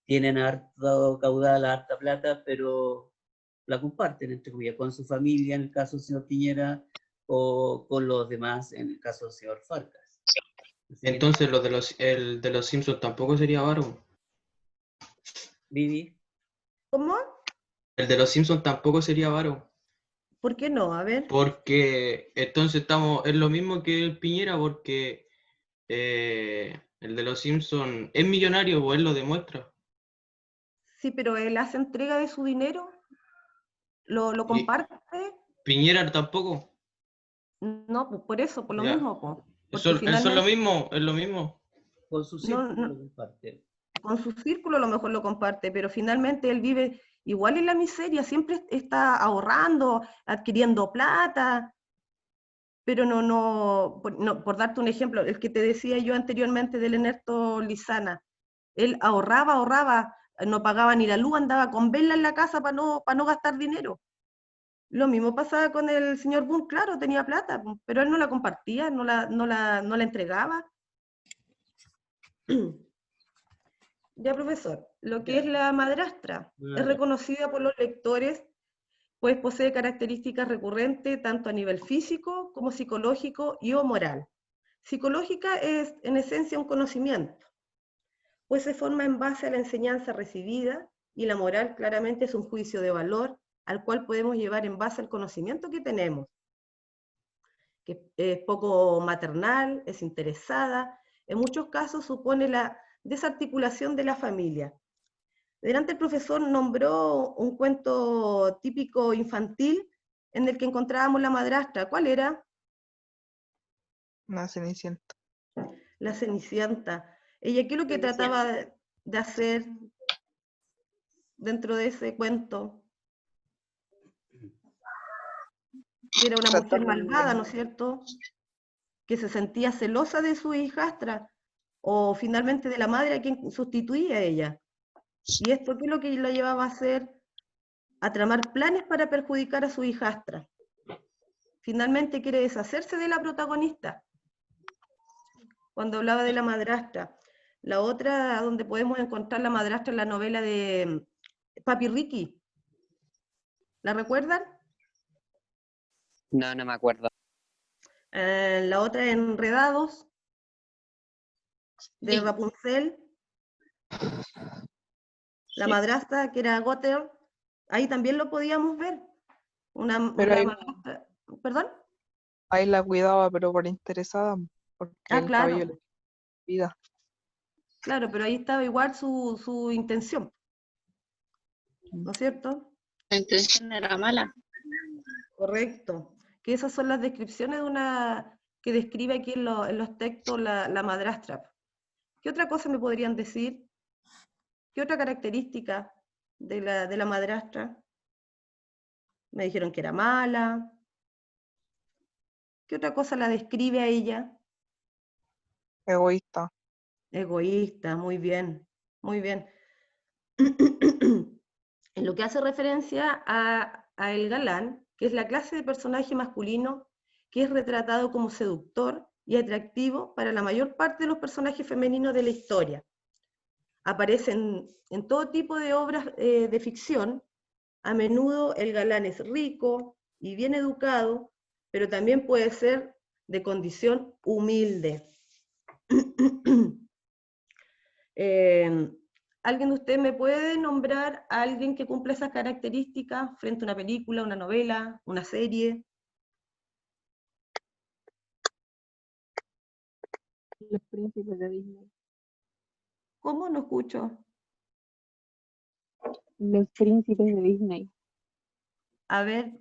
tienen harto caudal, harta plata, pero la comparten, entre comillas, con su familia, en el caso del señor Piñera, o con los demás, en el caso del señor Farcas. Entonces, el de los Simpsons tampoco sería avaro. Vivi. ¿Cómo? El de los Simpsons tampoco sería avaro. ¿Por qué no? A ver. Porque entonces es lo mismo que el Piñera, porque el de los Simpsons es millonario, o él lo demuestra. Sí, pero él hace entrega de su dinero, lo comparte. Piñera tampoco. No, pues por eso, por lo Ya. mismo, pues. Eso es lo mismo, es lo mismo. Con su círculo lo comparte. Con su círculo a lo mejor lo comparte, pero finalmente él vive igual en la miseria, siempre está ahorrando, adquiriendo plata, pero por darte un ejemplo, el que te decía yo anteriormente del Ernesto Lizana, él ahorraba, no pagaba ni la luz, andaba con vela en la casa para no gastar dinero. Lo mismo pasaba con el señor Boone, claro, tenía plata, pero él no la compartía, no la entregaba. Ya, profesor, lo que es la madrastra es reconocida por los lectores, pues posee características recurrentes tanto a nivel físico como psicológico y o moral. Psicológica es en esencia un conocimiento, pues se forma en base a la enseñanza recibida, y la moral claramente es un juicio de valor al cual podemos llevar en base al conocimiento que tenemos, que es poco maternal, es interesada, en muchos casos supone la desarticulación de la familia. Delante el profesor nombró un cuento típico infantil en el que encontrábamos la madrastra. ¿Cuál era? La Cenicienta. La Cenicienta. ¿Ella qué es lo que trataba de hacer dentro de ese cuento? Era una mujer malvada, ¿no es cierto? Que se sentía celosa de su hijastra, o finalmente de la madre a quien sustituía a ella. ¿Y esto qué es lo que la llevaba a hacer? A tramar planes para perjudicar a su hijastra. Finalmente quiere deshacerse de la protagonista. Cuando hablaba de la madrastra. La otra donde podemos encontrar la madrastra es la novela de Papi Ricky. ¿La recuerdan? No, no me acuerdo. La otra Enredados, de Rapunzel. La madrastra, que era Gothel, Ahí también lo podíamos ver. Pero ahí, madrastra. ¿Perdón? ahí la cuidaba, pero por interesada, porque Ah, el cabello claro, le vida. claro, pero ahí estaba igual su intención, ¿no es cierto? La intención era mala. Correcto. Que esas son las descripciones de una que describe aquí en los textos la madrastra. ¿Qué otra cosa me podrían decir? ¿Qué otra característica de la madrastra? Me dijeron que era mala. ¿Qué otra cosa la describe a ella? Egoísta. Egoísta, muy bien, muy bien. En lo que hace referencia a el galán, que es la clase de personaje masculino que es retratado como seductor y atractivo para la mayor parte de los personajes femeninos de la historia. Aparecen en todo tipo de obras de ficción. A menudo el galán es rico y bien educado, pero también puede ser de condición humilde. ¿Alguien de ustedes me puede nombrar a alguien que cumpla esas características frente a una película, una novela, una serie? Los príncipes de Disney. ¿Cómo? No escucho. Los príncipes de Disney. A ver,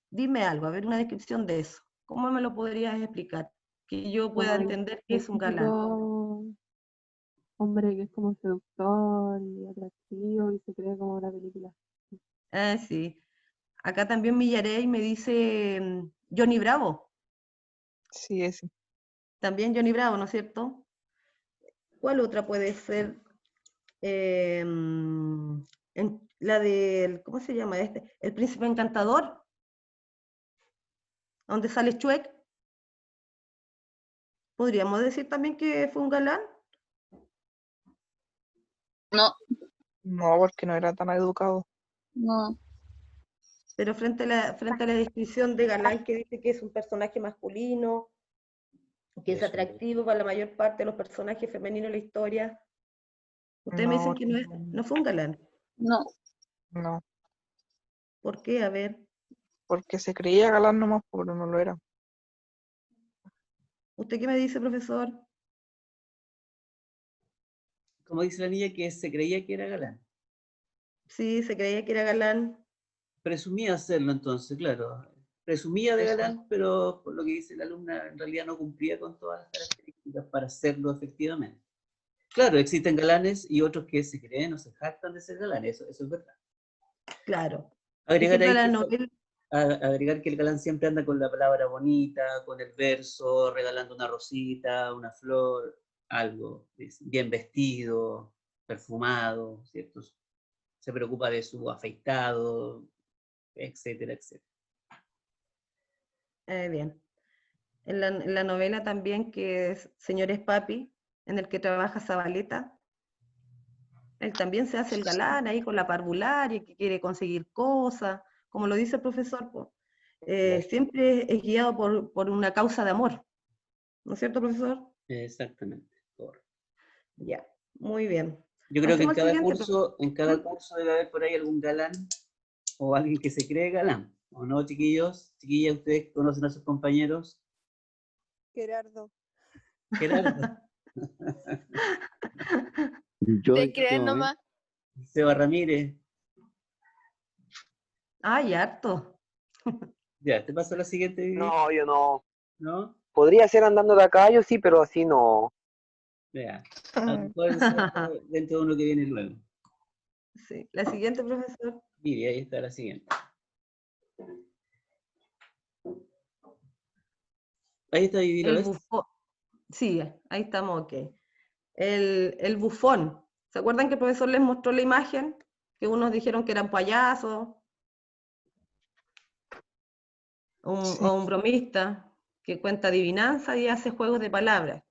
dime algo, a ver una descripción de eso. ¿Cómo me lo podrías explicar? Que yo pueda Como entender que el es un galán. típico hombre que es como seductor y atractivo y se cree como una película. Ah, sí. Acá también Millarey me dice Johnny Bravo. Sí, ese. También Johnny Bravo, ¿no es cierto? ¿Cuál otra puede ser? La del, ¿cómo se llama este? El príncipe encantador, donde sale Shrek. ¿Podríamos decir también que fue un galán? No, No, porque no era tan educado. no. Pero frente a la descripción de galán que dice que es un personaje masculino, que es Eso, atractivo para la mayor parte de los personajes femeninos de la historia, ustedes me dicen No, que no fue un galán. No, no, ¿Por qué? A ver, porque se creía galán nomás, pero no lo era. ¿usted qué me dice, profesor? Como dice la niña, que se creía que era galán. Sí, se creía que era galán. Presumía serlo entonces, claro. Presumía de Eso. galán, pero por lo que dice la alumna, en realidad no cumplía con todas las características para serlo efectivamente. Claro, existen galanes y otros que se creen o se jactan de ser galanes, eso es verdad. Claro. Agregar, Ejemplo, ahí la que, novela. agregar que el galán siempre anda con la palabra bonita, con el verso, regalando una rosita, una flor, algo, bien vestido, perfumado, ¿cierto? Se preocupa de su afeitado, etcétera, etcétera. Bien. En la novela también, que es Señores Papi, en el que trabaja Zabaleta, él también se hace el galán ahí con la parvularia, que quiere conseguir cosas, como lo dice el profesor, siempre es guiado por una causa de amor, ¿no es cierto, profesor? Exactamente, correcto. Ya, muy bien. Yo creo que Pasemos al siguiente, profesor. en cada curso debe haber por ahí algún galán o alguien que se cree galán, ¿o no, chiquillos? Chiquillas, ¿ustedes conocen a sus compañeros? Gerardo. Gerardo. Yo te en este creen momento, nomás. Seba Ramírez. Ay, harto. Ya, ¿te paso la siguiente, Vivi? No, yo no. ¿No? Podría ser andando de a caballo, sí, pero así no. Ya. A lo mejor dentro de uno que viene luego. Sí. La siguiente, profesor. Vivi, ahí está la siguiente. Ahí está Vivi, ¿lo El ves? bufón. Sí, ahí estamos, ok. El bufón. ¿Se acuerdan que el profesor les mostró la imagen? Que unos dijeron que eran payasos, Sí. o un bromista que cuenta adivinanza y hace juegos de palabras.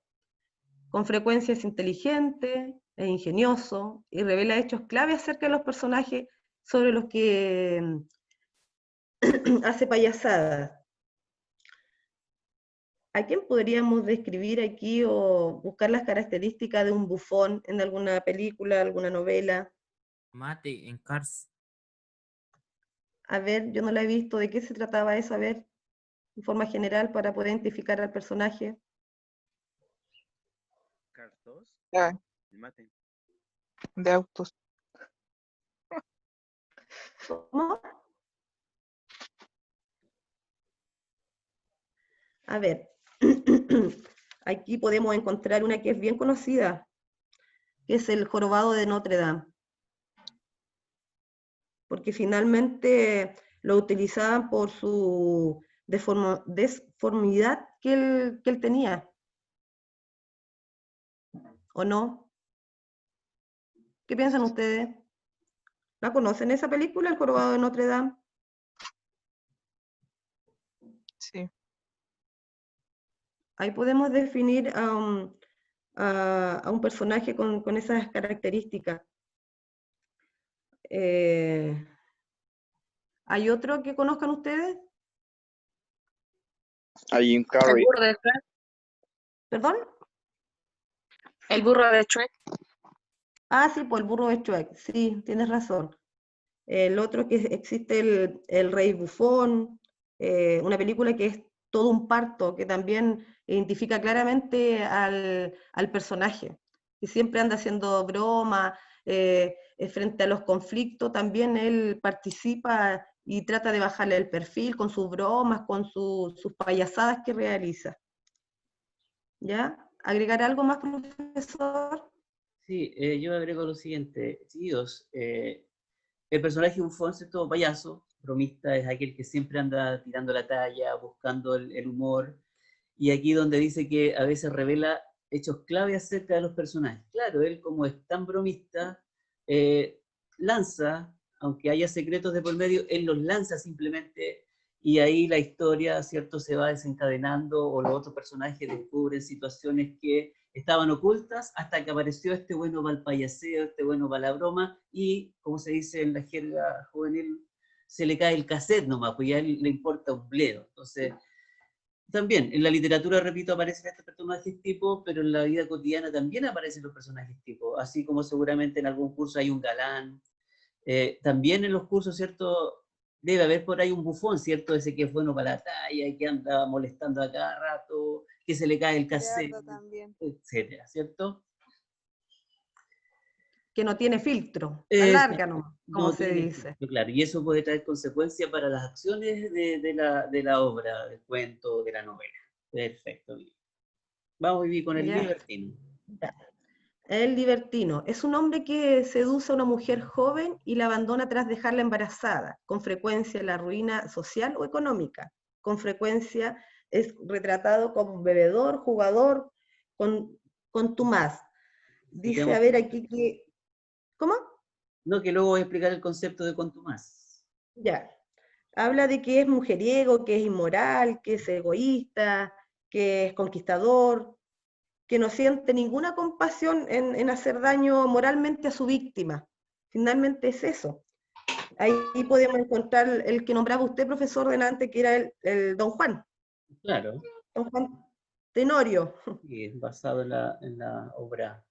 Con frecuencia es inteligente, es ingenioso y revela hechos clave acerca de los personajes sobre los que hace payasadas. ¿A quién podríamos describir aquí o buscar las características de un bufón en alguna película, alguna novela? Mate en Cars. A ver, yo no la he visto. ¿De qué se trataba eso? A ver, en forma general, para poder identificar al personaje. Cars 2, Ya, el mate. de autos. ¿Cómo? A ver, aquí podemos encontrar una que es bien conocida, que es el jorobado de Notre Dame. Porque finalmente lo utilizaban por su deformidad que él tenía. ¿O no? ¿Qué piensan ustedes? ¿La conocen esa película, El jorobado de Notre Dame? Sí. Ahí podemos definir a un personaje con esas características. ¿Hay otro que conozcan ustedes? A Jim El Carrey. burro de Shrek. ¿Perdón? El burro de Shrek. Ah, sí, pues el burro de Shrek, sí, tienes razón. El otro que existe el Rey Bufón, una película que es todo un parto, que también identifica claramente al personaje, y siempre anda haciendo broma, frente a los conflictos, también él participa y trata de bajarle el perfil con sus bromas, con sus payasadas que realiza. ¿Ya? ¿Agregar algo más, profesor? Sí, yo agrego lo siguiente, chiquillos, el personaje bufón, ¿cierto? Payaso, bromista, es aquel que siempre anda tirando la talla, buscando el humor, y aquí donde dice que a veces revela hechos clave acerca de los personajes. Claro, él como es tan bromista, lanza, aunque haya secretos de por medio, él los lanza simplemente, y ahí la historia, ¿cierto?, se va desencadenando, o los otros personajes descubren situaciones que estaban ocultas hasta que apareció este bueno para el payaseo, este bueno para la broma, y, como se dice en la jerga juvenil, se le cae el cassette nomás, pues ya a él le importa un bledo. Entonces, también, en la literatura, repito, aparecen estos personajes tipo, pero en la vida cotidiana también aparecen los personajes tipo, así como seguramente en algún curso hay un galán. También en los cursos, ¿cierto?, debe haber por ahí un bufón, ¿cierto?, ese que es bueno para la talla y que anda molestando a cada rato, que se le cae el cassette, etcétera, ¿cierto? Que no tiene filtro, la larga nomás, como No se tiene dice. filtro, claro, y eso puede traer consecuencias para las acciones de la obra, del cuento, de la novela. Perfecto. Bien. Vamos a vivir con el Ya. libertino. Ya. El libertino es un hombre que seduce a una mujer joven y la abandona tras dejarla embarazada, con frecuencia la ruina social o económica. Con frecuencia es retratado como un bebedor, jugador, contumaz. Dice, a ver aquí que... ¿Cómo? No, que luego voy a explicar el concepto de contumaz. Ya. Habla de que es mujeriego, que es inmoral, que es egoísta, que es conquistador, que no siente ninguna compasión en hacer daño moralmente a su víctima. Finalmente es eso. Ahí podemos encontrar el que nombraba usted, profesor, delante, que era el Don Juan. Claro. Don Juan Tenorio. Y es basado en la obra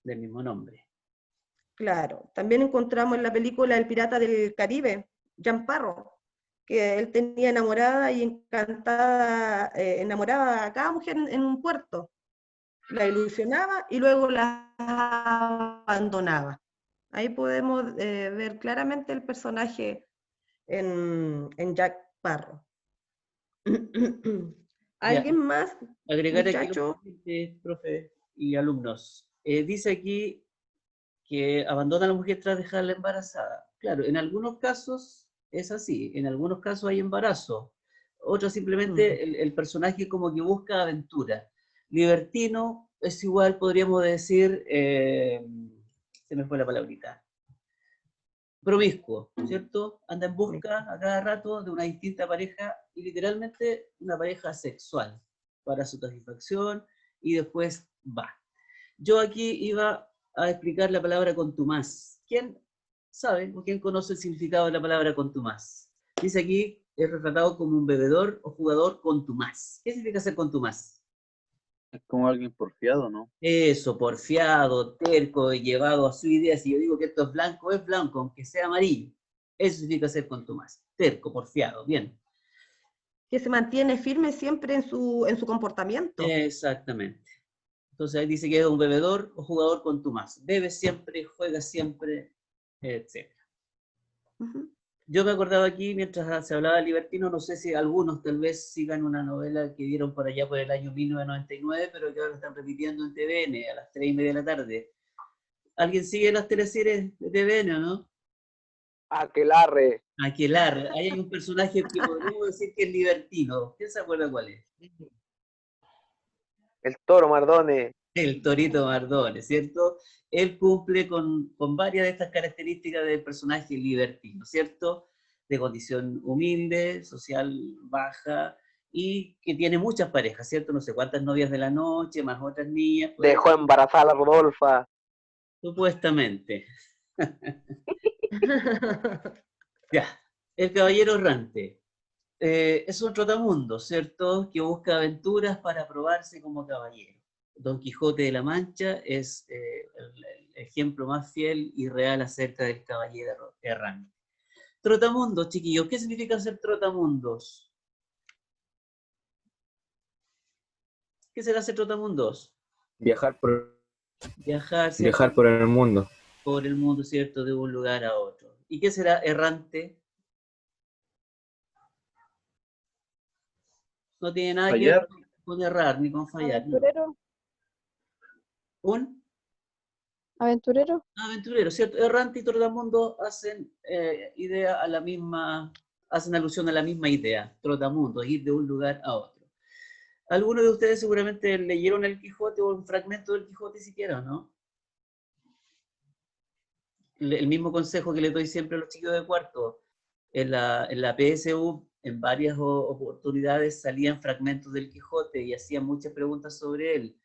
del mismo nombre. Claro. También encontramos en la película El Pirata del Caribe, Jean Sparrow, que él tenía enamorada y encantada, enamoraba a cada mujer en un puerto. La ilusionaba y luego la abandonaba. Ahí podemos ver claramente el personaje en Jack Sparrow. ¿Alguien más, Agregar aquí muchacho? los profe y alumnos. Dice aquí que abandona a la mujer tras dejarla embarazada. Claro, en algunos casos es así, en algunos casos hay embarazo. Otros simplemente el personaje como que busca aventura. Libertino es igual, podríamos decir, se me fue la palabrita, promiscuo, ¿cierto? Anda en busca a cada rato de una distinta pareja y literalmente una pareja sexual para su satisfacción y después va. Yo aquí iba a explicar la palabra contumaz. ¿Quién sabe o quién conoce el significado de la palabra contumaz? Dice aquí, es retratado como un bebedor o jugador contumaz. ¿Qué significa ser contumaz? Es como alguien porfiado, ¿no? Eso, porfiado, terco, llevado a su idea. Si yo digo que esto es blanco, aunque sea amarillo. Eso significa ser contumaz. terco, porfiado, bien. Que se mantiene firme siempre en su comportamiento. Exactamente. Entonces ahí dice que es un bebedor o jugador contumaz. Bebe siempre, juega siempre, etc. Yo me acordaba aquí, mientras se hablaba de libertino, no sé si algunos tal vez sigan una novela que dieron por allá por el año 1999, pero que ahora están repitiendo en TVN a las 3:30 de la tarde. ¿Alguien sigue las teleseries de TVN o no? Aquelarre. Aquelarre. Ahí hay un personaje que podríamos decir que es libertino. ¿Quién se acuerda cuál es? El Toro Mardone. El Torito Mardone, ¿cierto? Él cumple con varias de estas características del personaje libertino, ¿cierto? De condición humilde, social baja, y que tiene muchas parejas, ¿cierto? No sé cuántas novias de la noche, más otras niñas. Pues, Dejó embarazada a la Rodolfa. supuestamente. Ya, el caballero errante. Es un trotamundo, ¿cierto? Que busca aventuras para probarse como caballero. Don Quijote de la Mancha es el ejemplo más fiel y real acerca del caballero errante. Trotamundos, chiquillos, ¿qué significa ser trotamundos? ¿Qué será ser trotamundos? Viajar por el mundo. Por el mundo, ¿cierto? De un lugar a otro. ¿Y qué será errante? No tiene nada que ver con errar ni con fallar. Aventurero. No. ¿Un? Aventurero. Aventurero, ¿cierto? Errante y trotamundo hacen hacen alusión a la misma idea. Trotamundo, ir de un lugar a otro. Algunos de ustedes seguramente leyeron el Quijote o un fragmento del Quijote siquiera, ¿no? El mismo consejo que les doy siempre a los chicos de cuarto. En la PSU, en varias oportunidades salían fragmentos del Quijote y hacían muchas preguntas sobre él.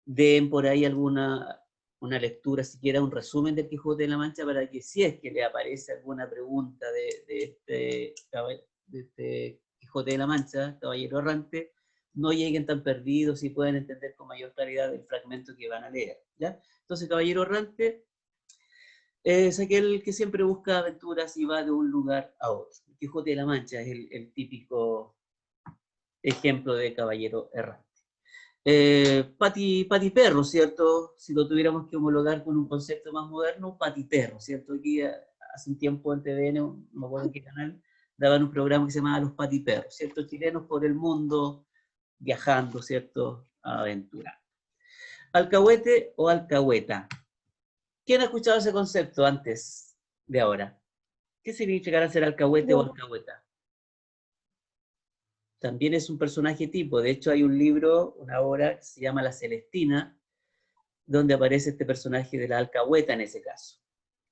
Den por ahí una lectura, siquiera un resumen del Quijote de la Mancha, para que si es que le aparece alguna pregunta de este Quijote de la Mancha, caballero errante, no lleguen tan perdidos y puedan entender con mayor claridad el fragmento que van a leer, ¿ya? Entonces, caballero errante es aquel que siempre busca aventuras y va de un lugar a otro. El Quijote de la Mancha es el típico ejemplo de caballero errante. Patiperro, ¿cierto? Si lo tuviéramos que homologar con un concepto más moderno, patiperro, ¿cierto? Aquí hace un tiempo en TVN, no me acuerdo en qué canal, daban un programa que se llamaba Los Patiperros, ¿cierto? Chilenos por el mundo, viajando, ¿cierto? Aventurando. ¿Alcahuete o alcahueta? ¿Quién ha escuchado ese concepto antes de ahora? ¿Qué significará ser alcahuete o alcahueta? También es un personaje tipo. De hecho, hay un libro, una obra que se llama La Celestina, donde aparece este personaje de la alcahueta en ese caso.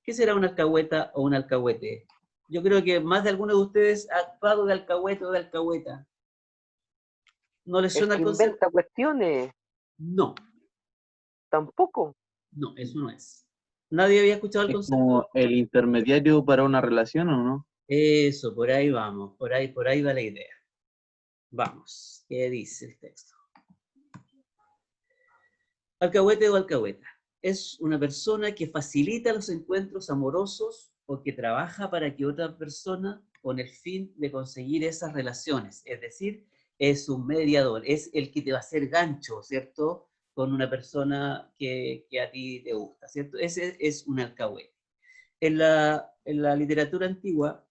¿Qué será una alcahueta o un alcahuete? Yo creo que más de alguno de ustedes ha actuado de alcahuete o de alcahueta. ¿No les suena el concepto? ¿Inventa cuestiones? No. ¿Tampoco? No, eso no es. ¿Nadie había escuchado el ¿Es concepto? como el intermediario para una relación o no? Eso, por ahí vamos, por ahí va la idea. Vamos, ¿qué dice el texto? Alcahuete o alcahueta es una persona que facilita los encuentros amorosos o que trabaja para que otra persona con el fin de conseguir esas relaciones. Es decir, es un mediador, es el que te va a hacer gancho, ¿cierto? Con una persona que a ti te gusta, ¿cierto? Ese es un alcahuete. En la literatura antigua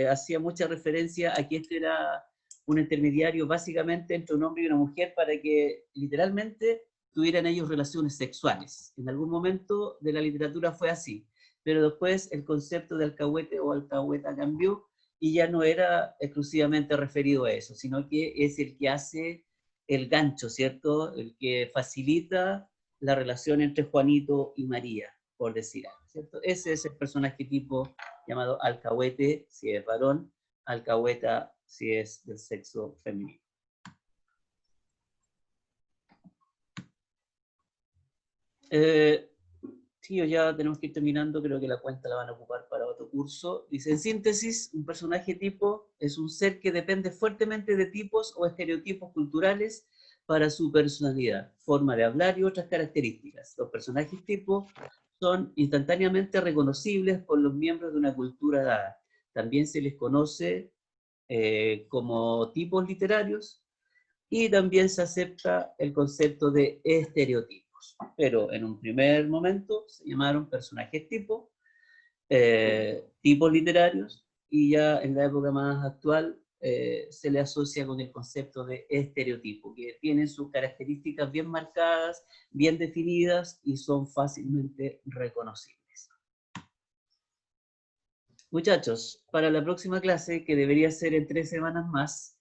hacía mucha referencia a que este era un intermediario básicamente entre un hombre y una mujer para que literalmente tuvieran ellos relaciones sexuales. En algún momento de la literatura fue así, pero después el concepto de alcahuete o alcahueta cambió y ya no era exclusivamente referido a eso, sino que es el que hace el gancho, ¿cierto? El que facilita la relación entre Juanito y María, por decir algo, ¿cierto? Ese es el personaje tipo llamado alcahuete, si es varón, alcahueta, si es del sexo femenino. Sí, ya tenemos que ir terminando, creo que la cuenta la van a ocupar para otro curso. Dice, en síntesis, un personaje tipo es un ser que depende fuertemente de tipos o estereotipos culturales para su personalidad, forma de hablar y otras características. Los personajes tipo son instantáneamente reconocibles por los miembros de una cultura dada. también se les conoce como tipos literarios, y también se acepta el concepto de estereotipos. Pero en un primer momento se llamaron personajes tipo, tipos literarios, y ya en la época más actual se le asocia con el concepto de estereotipo, que tienen sus características bien marcadas, bien definidas y son fácilmente reconocibles. Muchachos, para la próxima clase, que debería ser en 3 semanas más,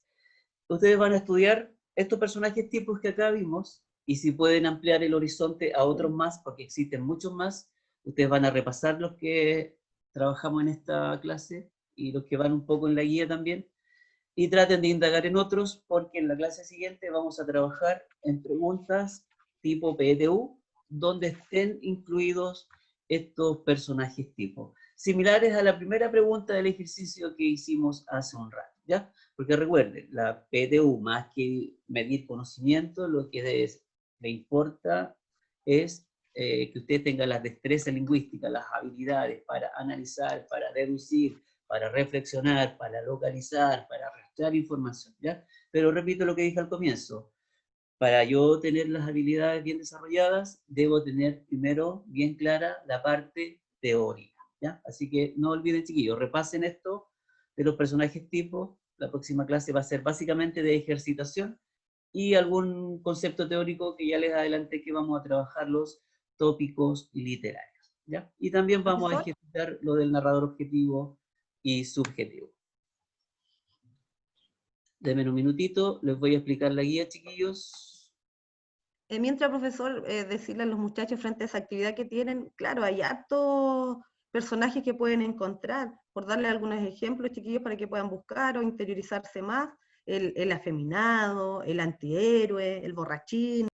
ustedes van a estudiar estos personajes tipos que acá vimos, y si pueden ampliar el horizonte a otros más, porque existen muchos más, ustedes van a repasar los que trabajamos en esta clase, y los que van un poco en la guía también, y traten de indagar en otros, porque en la clase siguiente vamos a trabajar en preguntas tipo PTU, donde estén incluidos estos personajes tipo, similares a la primera pregunta del ejercicio que hicimos hace un rato, ¿ya? Porque recuerden, la PTU, más que medir conocimiento, lo que le importa es que usted tenga las destrezas lingüísticas, las habilidades para analizar, para deducir, para reflexionar, para localizar, para rastrear información, ¿ya? Pero repito lo que dije al comienzo, para yo tener las habilidades bien desarrolladas, debo tener primero bien clara la parte teórica, ¿ya? Así que no olviden, chiquillos, repasen esto de los personajes tipo. La próxima clase va a ser básicamente de ejercitación y algún concepto teórico que ya les adelanté que vamos a trabajar los tópicos literarios, ¿ya? Y también vamos a ejercitar lo del narrador objetivo y subjetivo. Denme un minutito, les voy a explicar la guía, chiquillos. Mientras, profesor, decirle a los muchachos frente a esa actividad que tienen, claro, hay hartos personajes que pueden encontrar, por darle algunos ejemplos, chiquillos, para que puedan buscar o interiorizarse más, el afeminado, el antihéroe, el borrachín,